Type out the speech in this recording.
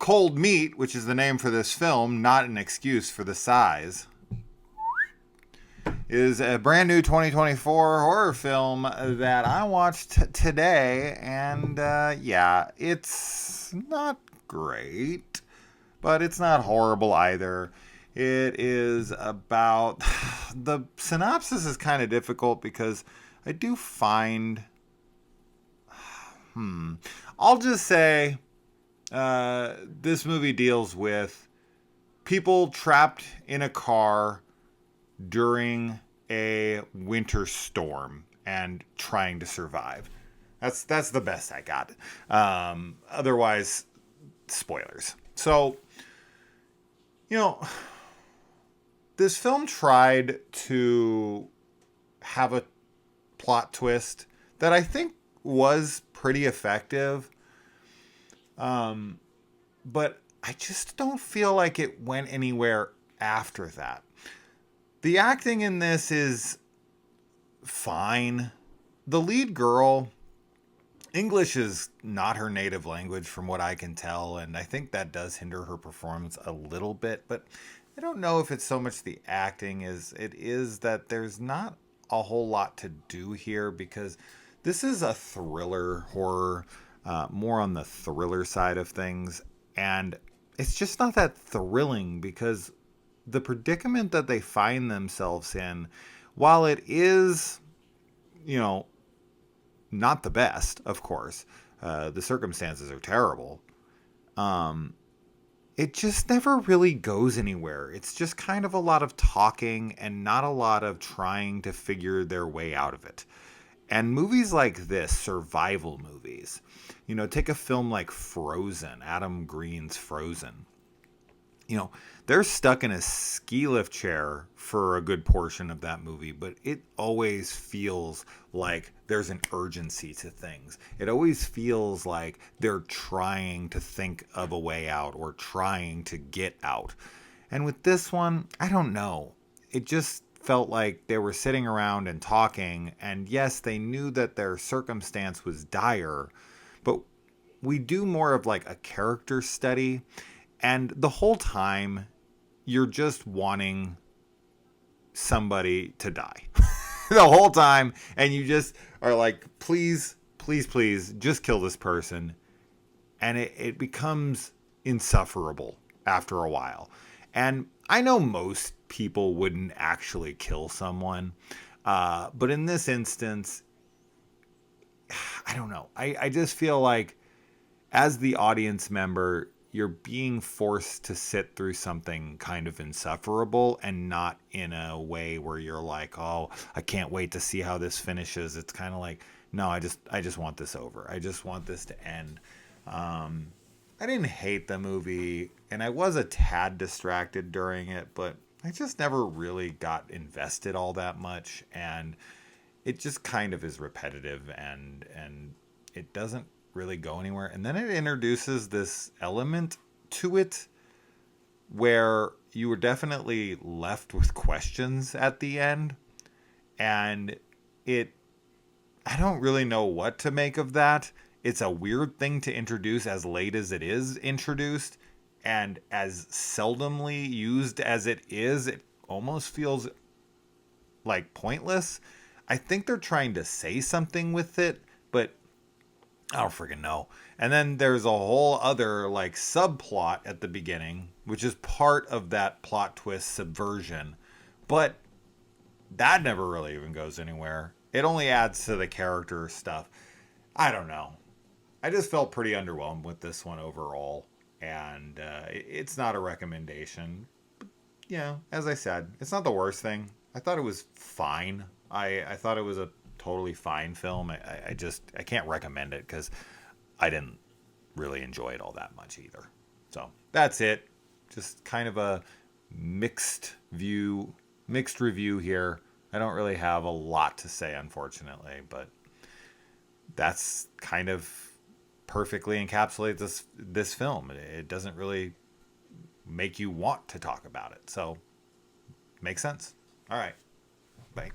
Cold Meat, which is the name for this film, not an excuse for the size, is a brand new 2024 horror film that I watched today. And yeah, it's not great, but it's not horrible either. It is about... The synopsis is kind of difficult because I do find... I'll just say this movie deals with people trapped in a car during a winter storm and trying to survive. That's the best I got. Otherwise, spoilers. So, this film tried to have a plot twist that I think was pretty effective. But I just don't feel like it went anywhere after that. The acting in this is fine. The lead girl, English is not her native language from what I can tell, and I think that does hinder her performance a little bit, but I don't know if it's so much the acting as it is that there's not a whole lot to do here, because this is a thriller horror, more on the thriller side of things, and it's just not that thrilling because the predicament that they find themselves in, while it is, not the best, of course, the circumstances are terrible, it just never really goes anywhere. It's just kind of a lot of talking and not a lot of trying to figure their way out of it. And movies like this, survival movies, take a film like Frozen, Adam Green's Frozen. They're stuck in a ski lift chair for a good portion of that movie, but it always feels like there's an urgency to things. It always feels like they're trying to think of a way out or trying to get out. And with this one, I don't know. It just felt like they were sitting around and talking, and yes, they knew that their circumstance was dire, but we do more of like a character study, and the whole time you're just wanting somebody to die the whole time, and you just are like, please, please, please, just kill this person. And it becomes insufferable after a while. And I know most people wouldn't actually kill someone, but in this instance, I don't know. I just feel like as the audience member, you're being forced to sit through something kind of insufferable, and not in a way where you're like, oh, I can't wait to see how this finishes. It's kind of like, no, I just want this over. I just want this to end. I didn't hate the movie, and I was a tad distracted during it, but I just never really got invested all that much, and it just kind of is repetitive, and it doesn't really go anywhere. And then it introduces this element to it where you were definitely left with questions at the end, and I don't really know what to make of that. It's a weird thing to introduce as late as it is introduced, and as seldomly used as it is, it almost feels like pointless. I think they're trying to say something with it, but I don't freaking know. And then there's a whole other like subplot at the beginning, which is part of that plot twist subversion. But that never really even goes anywhere. It only adds to the character stuff. I don't know. I just felt pretty underwhelmed with this one overall. And it's not a recommendation. But, as I said, it's not the worst thing. I thought it was fine. I thought it was a totally fine film. I can't recommend it because I didn't really enjoy it all that much either. So that's it. Just kind of a mixed review here. I don't really have a lot to say, unfortunately, but that's kind of perfectly encapsulates this film. It doesn't really make you want to talk about it. So makes sense. All right. Bye.